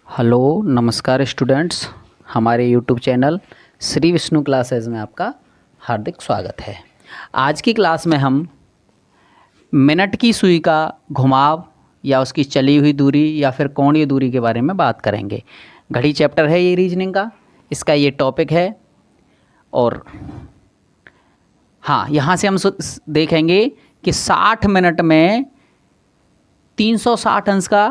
Hello नमस्कार students, हमारे YouTube channel Shri Vishnu classes में आपका हार्दिक स्वागत है। आज की क्लास में हम मिनट की सुई का घुमाव या उसकी चली हुई दूरी या फिर कोणीय दूरी के बारे में बात करेंगे। घड़ी चैप्टर है ये रीजनिंग का, इसका ये टॉपिक है। और हाँ, यहाँ से हम देखेंगे कि 60 मिनट में 360 अंश का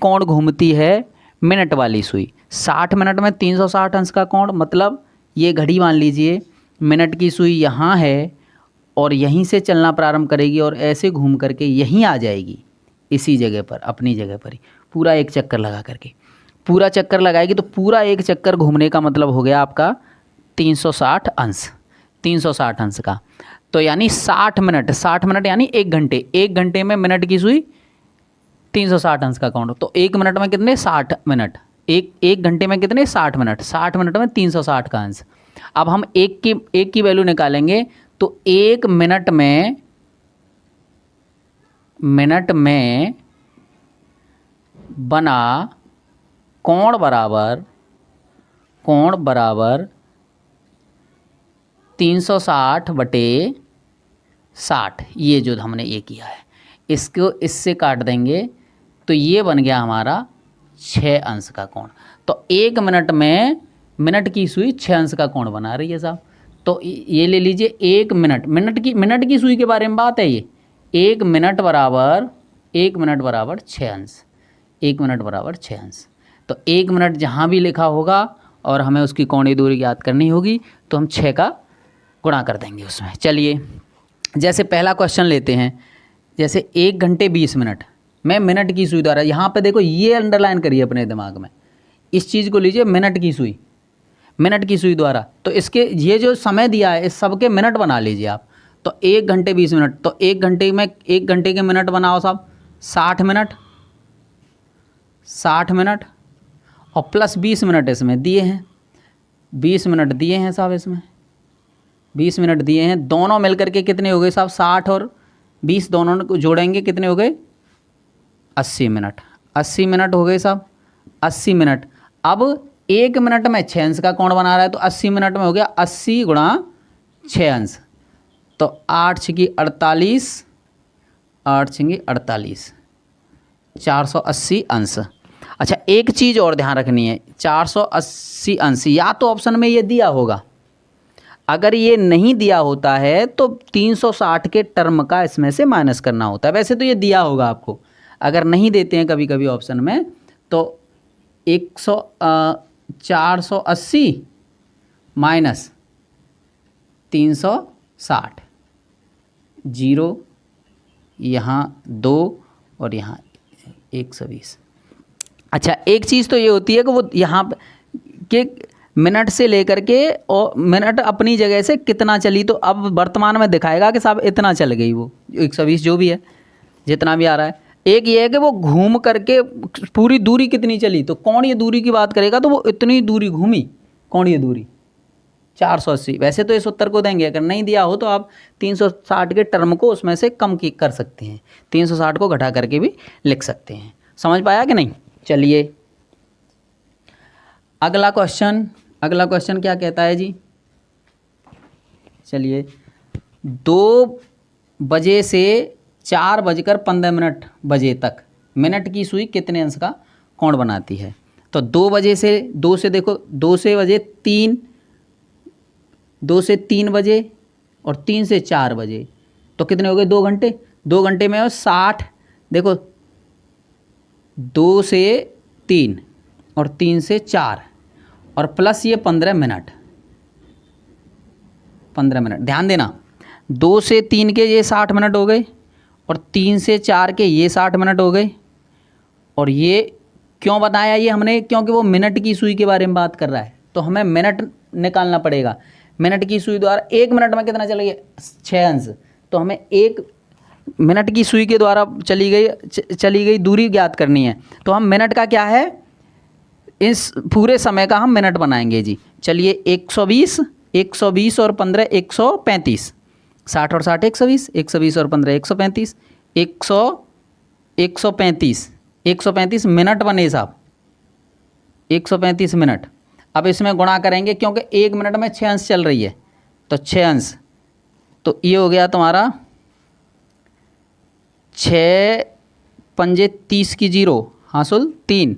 कोण घूमती है मिनट वाली सुई। 60 मिनट में 360 अंश का कोण, मतलब ये घड़ी मान लीजिए मिनट की सुई यहाँ है और यहीं से चलना प्रारंभ करेगी और ऐसे घूम करके यहीं आ जाएगी, इसी जगह पर, अपनी जगह पर ही पूरा एक चक्कर लगा करके पूरा चक्कर लगाएगी। तो पूरा एक चक्कर घूमने का मतलब हो गया आपका 360 अंश, 360 अंश का। तो यानी 60 मिनट यानी 1 घंटे। 1 घंटे में मिनट की सुई 360 अंश का कोण। तो 1 मिनट में कितने? 60 मिनट। एक घंटे में कितने? 60 मिनट। 60 मिनट में 360 का अंश। अब हम एक की वैल्यू निकालेंगे तो 1 मिनट में बना कोण बराबर 360 बटे 60। ये जो हमने ये किया है, इसको इससे काट देंगे तो ये बन गया हमारा 6 अंश का कोण। तो 1 मिनट में मिनट की सुई 6 अंश का कोण बना रही है साहब। तो ये ले लीजिए 1 मिनट की सुई के बारे में बात है ये। 1 मिनट बराबर 6 अंश। 1 मिनट बराबर 6 अंश। तो 1 मिनट जहाँ भी लिखा होगा और हमें उसकी कोणीय दूरी याद करनी होगी तो हम 6 का गुणा कर देंगे उसमें। चलिए, जैसे पहला क्वेश्चन लेते हैं। जैसे 1 घंटे 20 मिनट में मिनट की सुई द्वारा, यहाँ पे देखो ये अंडरलाइन करिए अपने दिमाग में, इस चीज़ को लीजिए मिनट की सुई द्वारा। तो इसके ये जो समय दिया है इस सब के मिनट बना लीजिए आप। तो 1 घंटे 20 मिनट, तो 1 घंटे के मिनट बनाओ साहब 60 मिनट और प्लस 20 मिनट इसमें दिए हैं। 20 मिनट दिए हैं साहब, इसमें 20 मिनट दिए हैं। दोनों मिलकर के कितने हो गए साहब? 60 और 20 दोनों को जोड़ेंगे कितने हो गए? 80 मिनट। 80 मिनट हो गए साहब, 80 मिनट। अब 1 मिनट में 6 अंश का कोण बना रहा है तो 80 मिनट में हो गया 80 गुणा 6 अंश। तो 8 छिकी 48, 8 छिकी 48, 480 अंश। अच्छा, एक चीज़ और ध्यान रखनी है, 480 अंश या तो ऑप्शन में ये दिया होगा, अगर ये नहीं दिया होता है तो 360 के टर्म का इसमें से माइनस करना होता है। वैसे तो ये दिया होगा आपको, अगर नहीं देते हैं कभी कभी ऑप्शन में तो 480 माइनस 360, 0 यहाँ 2 और यहाँ 120। अच्छा, एक चीज़ तो ये होती है कि वो यहाँ के मिनट से लेकर के और मिनट अपनी जगह से कितना चली, तो अब वर्तमान में दिखाएगा कि साहब इतना चल गई वो 120 जो भी है, जितना भी आ रहा है। एक ये है कि वो घूम करके पूरी दूरी कितनी चली, तो कोणीय दूरी की बात करेगा तो वो इतनी दूरी घूमी, कोणीय दूरी 480। वैसे तो इस उत्तर को देंगे, अगर नहीं दिया हो तो आप 360 के टर्म को उसमें से कम कर सकते हैं, 360 को घटा करके भी लिख सकते हैं। समझ पाया कि नहीं? चलिए अगला क्वेश्चन क्या कहता है जी? चलिए, 2 बजे से 4:15 बजे तक मिनट की सुई कितने अंश का कोण बनाती है? तो 2 से देखो, 2 से 3 बजे और 3 से 4 बजे, तो कितने हो गए? 2 घंटे। 2 घंटे में 60, देखो 2 से 3 और 3 से 4 और प्लस ये 15 मिनट। ध्यान देना, 2 से 3 के ये 60 मिनट हो गए और 3 से 4 के ये 60 मिनट हो गए। और ये क्यों बताया ये हमने? क्योंकि वो मिनट की सुई के बारे में बात कर रहा है, तो हमें मिनट निकालना पड़ेगा। मिनट की सुई द्वारा 1 मिनट में कितना चला गया? 6 अंश। तो हमें 1 मिनट की सुई के द्वारा चली गई दूरी ज्ञात करनी है। तो हम मिनट का क्या है, इस पूरे समय का हम मिनट बनाएंगे जी। चलिए 120 और 15 135, 60 और 60 120, 120 और 15 135, 135 मिनट बने साहब। 135 मिनट। अब इसमें गुणा करेंगे क्योंकि 1 मिनट में 6 अंश चल रही है, तो 6 अंश, तो ये हो गया तुम्हारा 6 पंजे 30 की 0 हासिल 3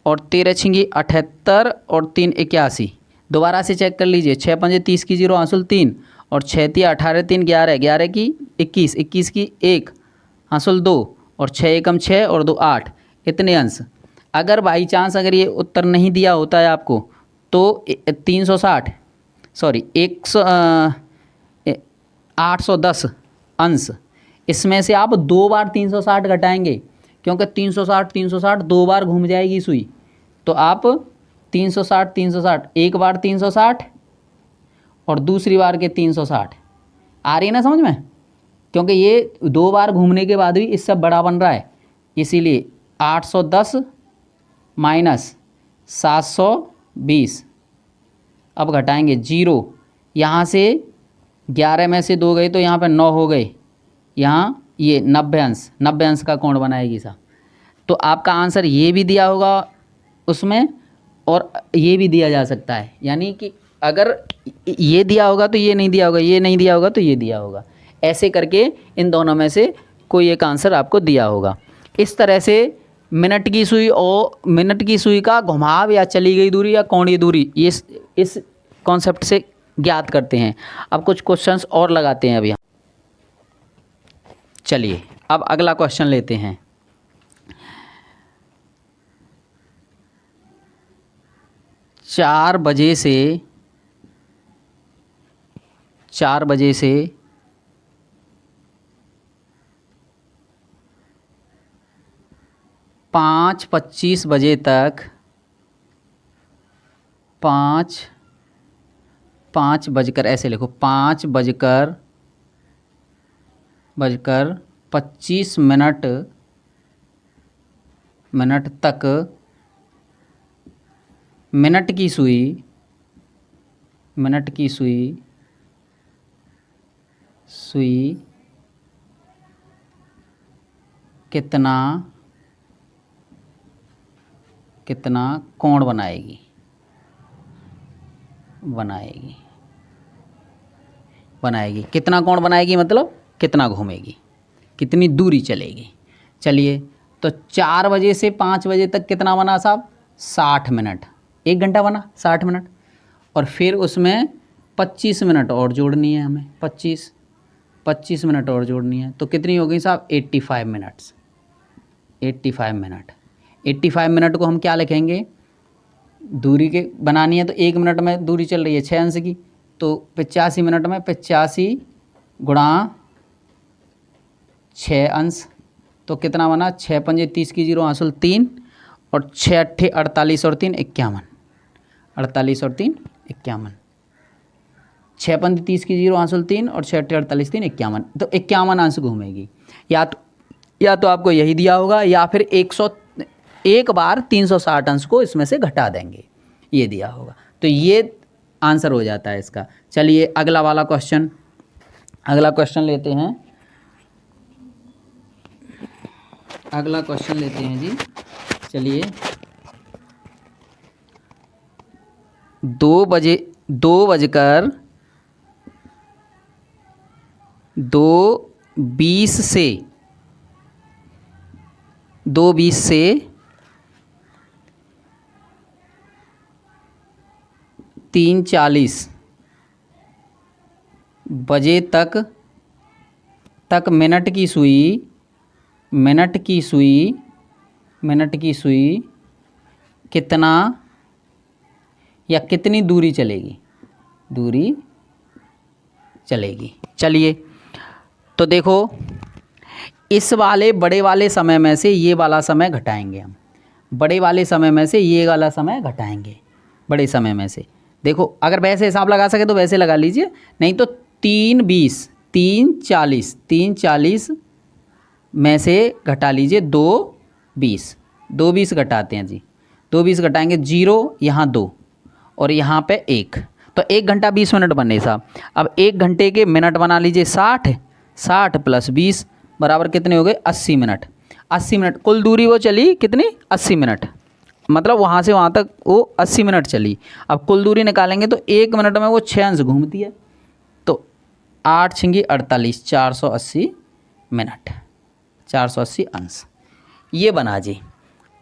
और 13 छिंगी 78 और 3 81। दोबारा से चेक कर लीजिए, 6 पंजे 30 की 0 हासिल 3 और 6 तिया 18 3 11 11 की 21 21 की 1 हासिल 2 और 6 एकम 6 और 2 8। इतने अंश। अगर बाई चांस अगर ये उत्तर नहीं दिया होता है आपको तो 360 सॉरी 810 अंश, इसमें से आप 2 बार 360 घटाएंगे क्योंकि 360 2 बार घूम जाएगी सुई, तो आप 360 एक बार 360 और दूसरी बार के 360। आ रही है ना समझ में, क्योंकि ये 2 बार घूमने के बाद भी इससे बड़ा बन रहा है, इसीलिए 810 माइनस 720। अब घटाएंगे 0, यहाँ से 11 में से 2 गए तो यहाँ पे 9 हो गए, यहाँ ये 90 अंश का कोण बनाएगी साहब। तो आपका आंसर ये भी दिया होगा उसमें और ये भी दिया जा सकता है, यानी कि अगर ये दिया होगा तो ये नहीं दिया होगा, ये नहीं दिया होगा तो ये दिया होगा, ऐसे करके इन दोनों में से कोई एक आंसर आपको दिया होगा। इस तरह से मिनट की सुई और मिनट की सुई का घुमाव या चली गई दूरी या कोणीय दूरी ये इस कॉन्सेप्ट से ज्ञात करते हैं। अब कुछ क्वेश्चंस और लगाते हैं अभी हम। चलिए अब अगला क्वेश्चन लेते हैं। चार बजे से 5:25 बजे तक 5 बजकर ऐसे लिखो 5 बजकर 25 मिनट तक मिनट की सुई कितना कोण बनाएगी कितना कोण बनाएगी मतलब कितना घूमेगी, कितनी दूरी चलेगी। चलिए तो 4 बजे से 5 बजे तक कितना बना साहब 60 मिनट, 1 घंटा बना 60 मिनट, और फिर उसमें 25 मिनट और जोड़नी है हमें, 25 मिनट और जोड़नी है, तो कितनी हो गई साहब 85 मिनट्स। 85 मिनट को हम क्या लिखेंगे, दूरी के बनानी है तो 1 मिनट में दूरी चल रही है 6 अंश की, तो 85 मिनट में 85 गुणा 6 अंश, तो कितना बना 6 पंजे 30 की 0 हासिल 3 और 6 अट्ठे 48 और 3 51, 48 और 3 51, 6 पंजे 30 की 0 हासिल 3 और 6 अट्ठे 48 3 51, तो 51 अंश घूमेगी। या तो आपको यही दिया होगा या फिर 101 बार 360 अंश को इसमें से घटा देंगे, ये दिया होगा, तो ये आंसर हो जाता है इसका। चलिए अगला क्वेश्चन लेते हैं। अगला क्वेश्चन लेते हैं जी। चलिए 2:20 से 3:40 बजे तक मिनट की सुई कितना या कितनी दूरी चलेगी। चलिए तो देखो, इस वाले बड़े वाले समय में से ये वाला समय घटाएंगे हम, बड़े वाले समय में से ये वाला समय घटाएंगे, बड़े समय में से। देखो अगर वैसे हिसाब लगा सके तो वैसे लगा लीजिए, नहीं तो 3:40 में से घटा लीजिए 2:20 घटाते हैं जी, 2:20 घटाएंगे 0 यहाँ 2 और यहाँ पे 1, तो 1 घंटा 20 मिनट बने साहब। अब 1 घंटे के मिनट बना लीजिए 60 प्लस 20 बराबर कितने हो गए 80 मिनट। 80 मिनट कुल दूरी वो चली कितनी 80 मिनट, मतलब वहाँ से वहाँ तक वो 80 मिनट चली। अब कुल दूरी निकालेंगे तो 1 मिनट में वो 6 अंश घूमती है, तो 8 छिंगी 48, 480 मिनट, 480 अंश। ये बना जी।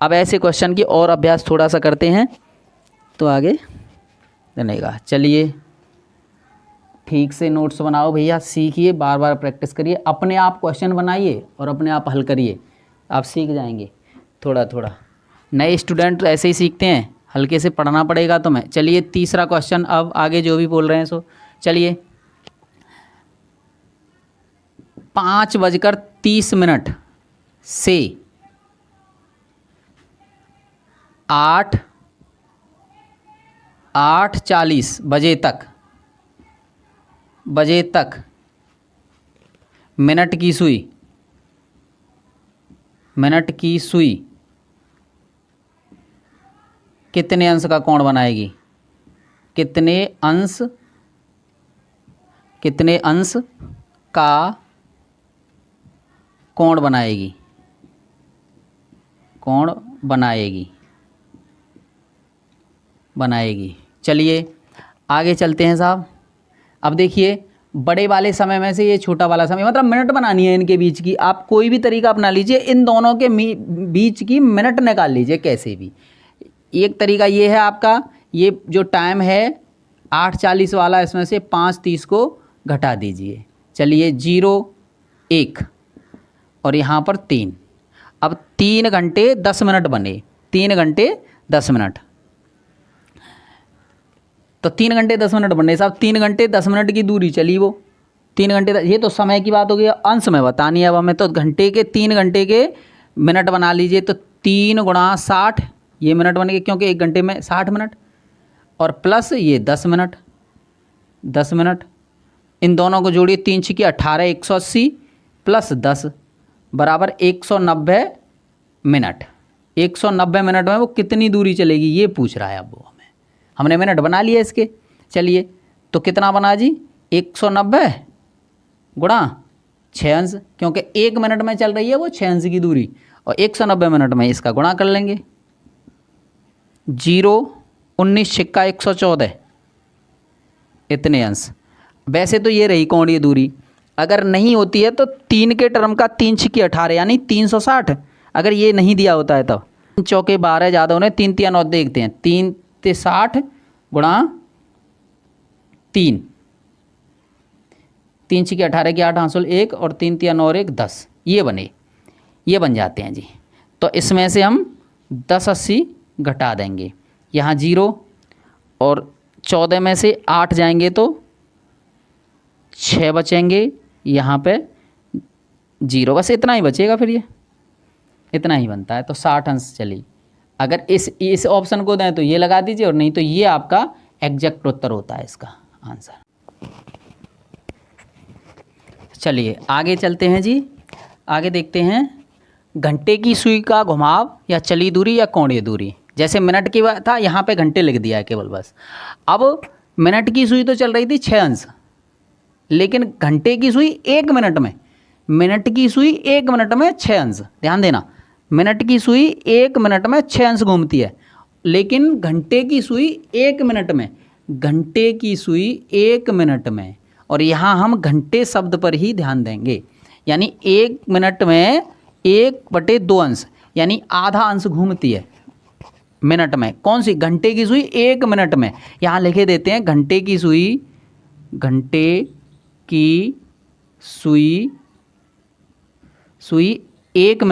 अब ऐसे क्वेश्चन की और अभ्यास थोड़ा सा करते हैं तो आगे बनेगा। चलिए ठीक से नोट्स बनाओ भैया, सीखिए, बार बार प्रैक्टिस करिए, अपने आप क्वेश्चन बनाइए और अपने आप हल करिए, आप सीख जाएंगे थोड़ा थोड़ा। नए स्टूडेंट ऐसे ही सीखते हैं, हल्के से पढ़ना पड़ेगा तुम्हें। चलिए तीसरा क्वेश्चन, अब आगे जो भी बोल रहे हैं सो चलिए। 5:30 से 8:40 बजे तक मिनट की सुई कितने अंश का कोण बनाएगी? कितने अंश का कोण बनाएगी। चलिए आगे चलते हैं साहब। अब देखिए बड़े वाले समय में से ये छोटा वाला समय, मतलब मिनट बनानी है इनके बीच की। आप कोई भी तरीका अपना लीजिए, इन दोनों के बीच की मिनट निकाल लीजिए कैसे भी। एक तरीका ये है आपका, ये जो टाइम है 8:40 वाला, इसमें से 5:30 को घटा दीजिए। चलिए 0, 1 और यहाँ पर 3। अब 3 घंटे 10 मिनट बने, 3 घंटे 10 मिनट, तो 3 घंटे 10 मिनट बने साहब। 3 घंटे 10 मिनट की दूरी चली वो, 3 घंटे, ये तो समय की बात हो गई, अंश में बतानी है अब हमें। तो घंटे के 3 घंटे के मिनट बना लीजिए, तो 3 × 60 ये मिनट बनेंगे, क्योंकि 1 घंटे में 60 मिनट, और प्लस ये 10 मिनट। इन दोनों को जोड़िए, 3 × 6 = 18, 180 प्लस 10 बराबर 190 मिनट। 190 मिनट में वो कितनी दूरी चलेगी ये पूछ रहा है अब वो हमें। हमने मिनट बना लिया इसके। चलिए तो कितना बना जी? 190 × 6 अंश, क्योंकि 1 मिनट में चल रही है वो 6 अंश की दूरी, और 190 मिनट में इसका गुणा कर लेंगे। 0, 19 × 114 इतने अंश। वैसे तो ये रही कोणीय दूरी, अगर नहीं होती है तो 3 के टर्म का 3 × 6 = 18 यानी 360, अगर ये नहीं दिया होता है तब। 3 चौके 12 ज़्यादा होने, 3 × 9 देखते हैं, 3 × 60 × 3, 3 × 6 = 18 की 8 हासिल 1 और 3 × 9 1 10, ये बन जाते हैं जी। तो इसमें से हम 10 80 घटा देंगे, यहाँ 0 और 14 में से 8 जाएंगे तो 6 बचेंगे, यहाँ पे 0, बस इतना ही बचेगा, फिर ये इतना ही बनता है। तो 60 अंश चली। अगर इस ऑप्शन को दें तो ये लगा दीजिए, और नहीं तो ये आपका एग्जैक्ट उत्तर होता है इसका आंसर। चलिए आगे चलते हैं जी। आगे देखते हैं घंटे की सुई का घुमाव या चली दूरी या कोणीय दूरी। जैसे मिनट की बात था, यहाँ पे घंटे लिख दिया है केवल बस। अब मिनट की सुई तो चल रही थी 6 अंश, लेकिन घंटे की सुई 1 मिनट में, 6 अंश। ध्यान देना, मिनट की सुई 1 मिनट में 6 अंश घूमती है, लेकिन घंटे की सुई 1 मिनट में, और यहाँ हम घंटे शब्द पर ही ध्यान देंगे। यानी 1 मिनट में 1/2 अंश, यानी आधा अंश घूमती है मिनट में। कौन सी? घंटे की सुई 1 मिनट में। यहाँ लिखे देते हैं घंटे की सुई 1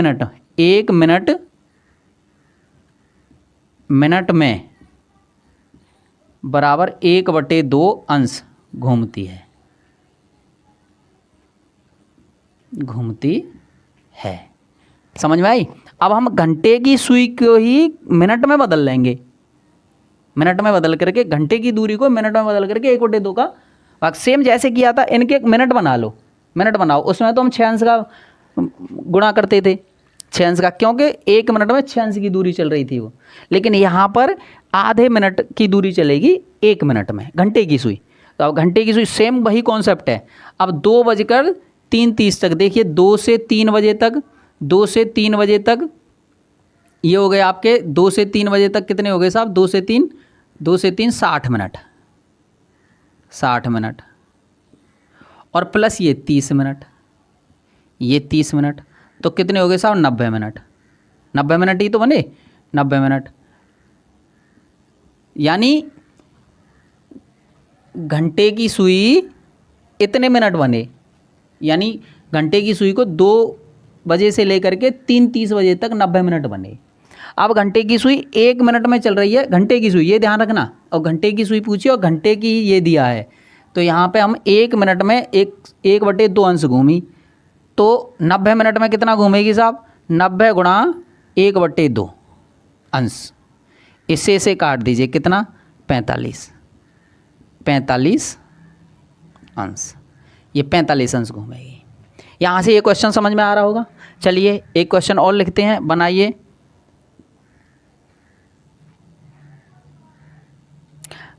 मिनट में बराबर 1/2 अंश घूमती है। समझ में आई? अब हम घंटे की सुई को ही मिनट में बदल लेंगे, मिनट में बदल करके घंटे की दूरी को मिनट में बदल करके 1/2 का भाग, सेम जैसे किया था। इनके मिनट बनाओ, उसमें तो हम 6 अंश का गुणा करते थे, 6 अंश का, क्योंकि 1 मिनट में 6 अंश की दूरी चल रही थी वो। लेकिन यहाँ पर आधे मिनट की दूरी चलेगी 1 मिनट में घंटे की सुई। तो अब घंटे की सुई सेम वही कॉन्सेप्ट है। अब 2:03 तक देखिए, 2 से 3 बजे तक ये हो गए आपके 2 से 3 बजे तक कितने हो गए साहब, 2 से 3 60 मिनट, 60 मिनट और प्लस ये 30 मिनट, ये 30 मिनट, तो कितने हो गए साहब 90 मिनट, 90 मिनट ही तो बने, 90 मिनट। यानी घंटे की सुई इतने मिनट बने, यानी घंटे की सुई को 2 बजे से लेकर के 3:30 बजे तक 90 मिनट बने। अब घंटे की सुई 1 मिनट में चल रही है, घंटे की सुई, ये ध्यान रखना, और घंटे की सुई पूछी और घंटे की ये दिया है, तो यहाँ पे हम 1 मिनट में 1/2 अंश घूमी, तो 90 मिनट में कितना घूमेगी साहब, 90 गुणा 1/2 अंश, इससे इसे काट दीजिए, कितना 45 अंश, ये 45 अंश घूमेगी। यहाँ से ये क्वेश्चन समझ में आ रहा होगा। चलिए एक क्वेश्चन और लिखते हैं, बनाइए।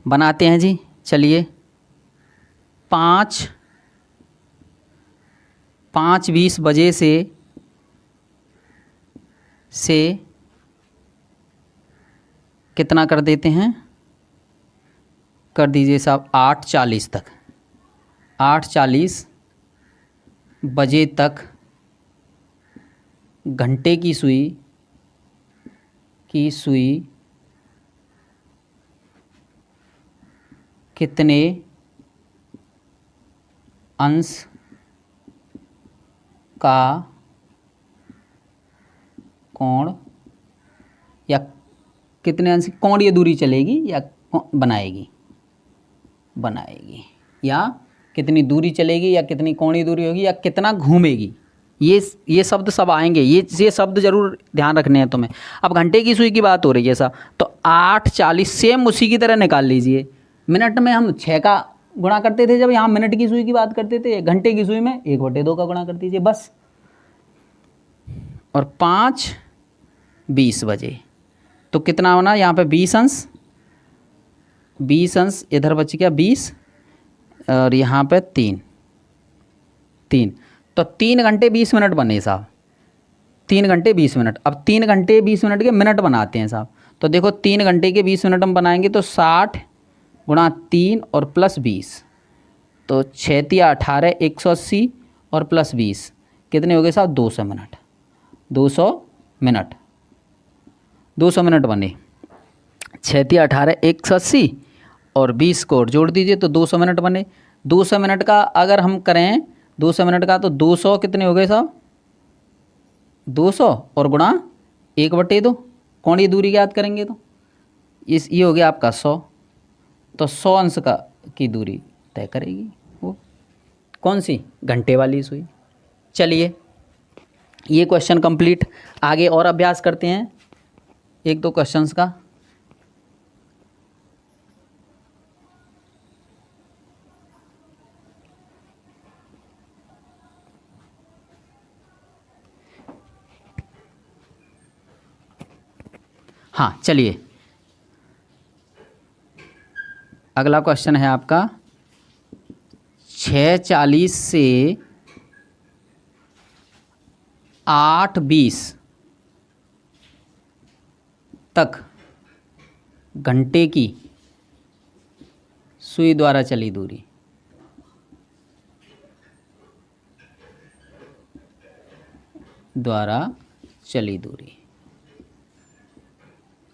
बनाते हैं जी, चलिए। 5:20 बजे से कितना कर देते हैं, कर दीजिए साहब 8:40 तक, 8:40 बजे तक घंटे की सुई कितने अंश का कोण या कितने अंश कोणीय दूरी चलेगी या बनाएगी या कितनी दूरी चलेगी या कितनी कोणीय दूरी होगी या कितना घूमेगी, ये शब्द सब आएंगे, ये शब्द जरूर ध्यान रखने हैं तुम्हें। अब घंटे की सुई की बात हो रही है साहब, तो 8:40 सेम उसी की तरह निकाल लीजिए। मिनट में हम 6 का गुणा करते थे, जब यहाँ मिनट की सुई की बात करते थे, घंटे की सुई में 1/2 का गुणा कर दीजिए बस। और 5:20 बजे तो कितना होना, यहाँ पे 20 अंश इधर बच गया 20 और यहाँ पे 3, तो 3 घंटे 20 मिनट बने साहब, 3 घंटे 20 मिनट। अब 3 घंटे 20 मिनट के मिनट बनाते हैं साहब, तो देखो 3 घंटे के 20 मिनट हम बनाएंगे तो 60 गुणा 3 और प्लस 20, तो 6 या 18 180 और प्लस 20 कितने हो गए साहब 200 मिनट, 200 मिनट बने। 6 या 18 180 और 20 को जोड़ दीजिए तो 200 मिनट बने। 200 मिनट का अगर हम करें 200 मिनट का, तो 200 कितने हो गए साहब 200 और गुणा 1/2, कोणीय दूरी याद करेंगे तो ये हो गया आपका 100, तो 100 अंश की दूरी तय करेगी वो कौन सी, घंटे वाली सुई। चलिए ये क्वेश्चन कंप्लीट। आगे और अभ्यास करते हैं 1-2 क्वेश्चंस का। हाँ चलिए, अगला क्वेश्चन है आपका 6:40 से 8:20 तक घंटे की सुई द्वारा चली दूरी,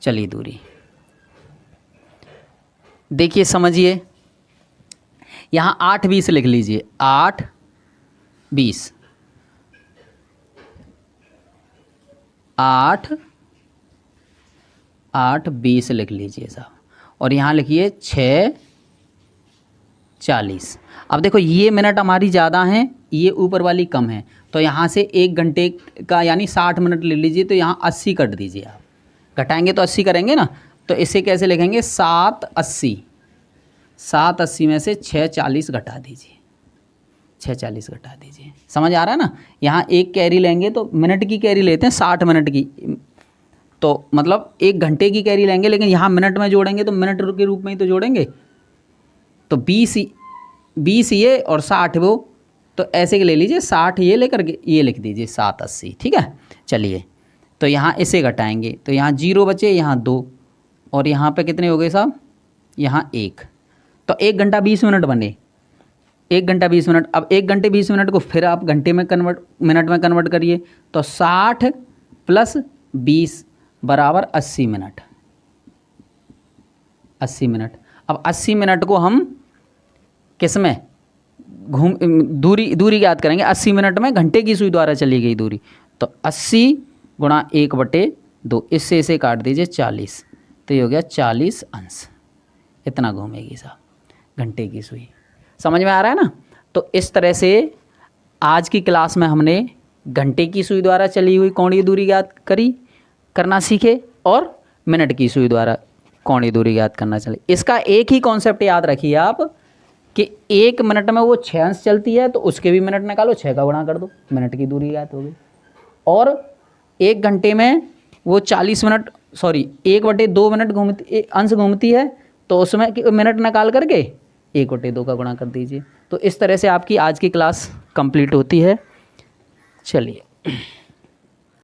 चली दूरी। देखिए समझिए, यहाँ 8:20 लिख लीजिए, 8:20 8:20 लिख लीजिए साहब, और यहाँ लिखिए 6:40। अब देखो ये मिनट हमारी ज़्यादा हैं, ये ऊपर वाली कम है, तो यहाँ से 1 घंटे का यानी 60 मिनट ले लीजिए, तो यहाँ 80 कट दीजिए। आप घटाएंगे तो 80 करेंगे ना, तो इसे कैसे लिखेंगे 780 में से 6:40 घटा दीजिए, 6:40 घटा दीजिए। समझ आ रहा है ना। यहाँ एक कैरी लेंगे तो मिनट की कैरी लेते हैं 60 मिनट की, तो मतलब 1 घंटे की कैरी लेंगे, लेकिन यहाँ मिनट में जोड़ेंगे तो मिनट के रूप में ही तो जोड़ेंगे, तो 20 ये और 60 वो, तो ऐसे ले लीजिए 60 ये लेकर के ये लिख दीजिए 780। ठीक है, चलिए तो यहाँ इसे घटाएंगे तो यहाँ 0 बचे, यहाँ 2 और यहाँ पे कितने हो गए साहब, यहाँ 1। तो 1 घंटा 20 मिनट बने, 1 घंटा 20 मिनट। अब 1 घंटे 20 मिनट को फिर आप घंटे में मिनट में कन्वर्ट करिए तो 60 + 20 बराबर 80 मिनट। 80 मिनट। अब 80 मिनट को हम किस में दूरी याद करेंगे। 80 मिनट में घंटे की सुई द्वारा चली गई दूरी, तो 80 × 1/2, इससे इसे काट दीजिए 40, तो ये हो गया 40 अंश। इतना घूमेगी साहब घंटे की सुई। समझ में आ रहा है ना। तो इस तरह से आज की क्लास में हमने घंटे की सुई द्वारा चली हुई कोणीय दूरी याद करना सीखे और मिनट की सुई द्वारा कोणीय दूरी याद करना चले। इसका एक ही कॉन्सेप्ट याद रखिए आप कि 1 मिनट में वो 6 अंश चलती है तो उसके भी मिनट निकालो, 6 का गुणा कर दो, मिनट की दूरी याद हो गई। और 1 घंटे में वो 40 मिनट 1/2 मिनट अंश घूमती है तो उसमें मिनट निकाल करके 1/2 का गुणा कर दीजिए। तो इस तरह से आपकी आज की क्लास कंप्लीट होती है। चलिए।